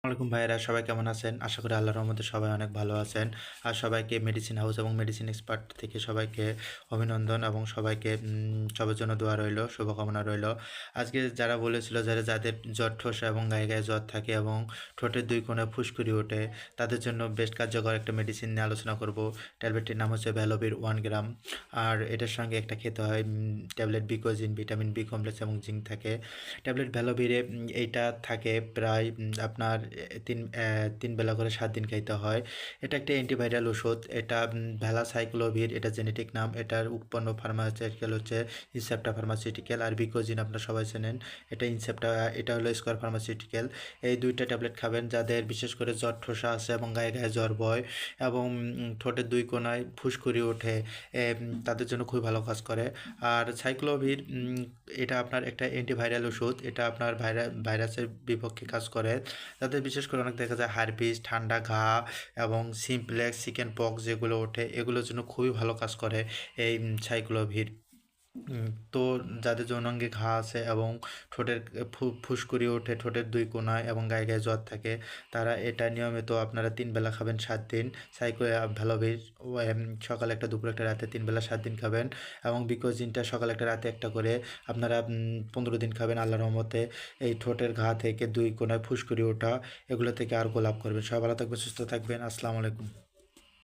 ওয়ালাইকুম ভাইয়েরা, সবাই কেমন আছেন? আশা করি আল্লাহর রহমতে সবাই অনেক ভালো আছেন। আর সবাইকে মেডিসিন হাউস এবং মেডিসিন এক্সপার্ট থেকে সবাইকে অভিনন্দন এবং সবাইকে সবার জন্য দোয়া রইলো, শুভকামনা রইলো। আজকে যারা বলেছিল যাদের জ্বর ঠোসা এবং গায়ে গায়ে জ্বর থাকে এবং ঠোঁটের দুই কোণে ফুসকুড়ি ওঠে, তাদের জন্য বেশ কার্যকর একটা মেডিসিন নিয়ে আলোচনা করব। ট্যাবলেটটির নাম হচ্ছে ভ্যালোভির 1 গ্রাম। আর এটার সঙ্গে একটা খেতে হয় tablet Becozinc, vitamin B complex এবং জিঙ্ক থাকে। ট্যাবলেট ভ্যালোভিরে এইটা থাকে প্রায় আপনার তিন বেলা করে 7 দিন খাইতে হয়। এটা একটা অ্যান্টিভাইরাল ওষুধ। এটা ভ্যালাসাইক্লোভির, এটা জেনেটিক নাম। এটার উৎপন্ন ফার্মাসিউটিক্যাল হচ্ছে ইনসেপ্টা ফার্মাসিউটিক্যাল। আর বিকোজিন আপনারা সবাই চেনেন, এটা ইনসেপ্টা, এটা হলো স্কোয়ার ফার্মাসিউটিক্যাল। এই দুইটা ট্যাবলেট খাবেন যাদের বিশেষ করে জ্বর ঠোসা আছে এবং গায়ে গায়ে জ্বর বয় এবং ঠোঁটের দুই কোণায় ফুসকুড়ি ওঠে, তাদের জন্য খুবই ভালো কাজ করে। আর সাইক্লোভির এটা আপনার একটা অ্যান্টিভাইরাল ওষুধ। এটা আপনার ভাইরাসের বিপক্ষে কাজ করে। তাদের বিশেষ করে অনেক দেখা যায় হারপিস, ঠান্ডা ঘা এবং সিমপ্লেক্স, চিকেন পক্স যেগুলো ওঠে, এগুলোর জন্য খুবই ভালো কাজ করে এই সাইক্লোভির। তো যাদের যৌনাঙ্গে ঘা আছে এবং ঠোঁটের ফুসকুড়ি ওঠে ঠোঁটের দুই কোণায় এবং গায়ে গায়ে জ্বর থাকে, তারা এটা নিয়মিত আপনারা 3 বেলা খাবেন 7 দিন। ভ্যালোভির সকালে একটা, দুপুরে একটা, রাতে 3 বেলা 7 দিন খাবেন। এবং বিকোজিনটা সকালে একটা, রাতে একটা করে আপনারা 15 দিন খাবেন। আল্লাহর রহমতে এই ঠোঁটের ঘা থেকে দুই কোণায় ফুসকুড়ি ওঠা, এগুলো থেকে আর গোলাপ করবেন। সবাই ভালো থাকবেন, সুস্থ থাকবেন। আসসালামু আলাইকুম।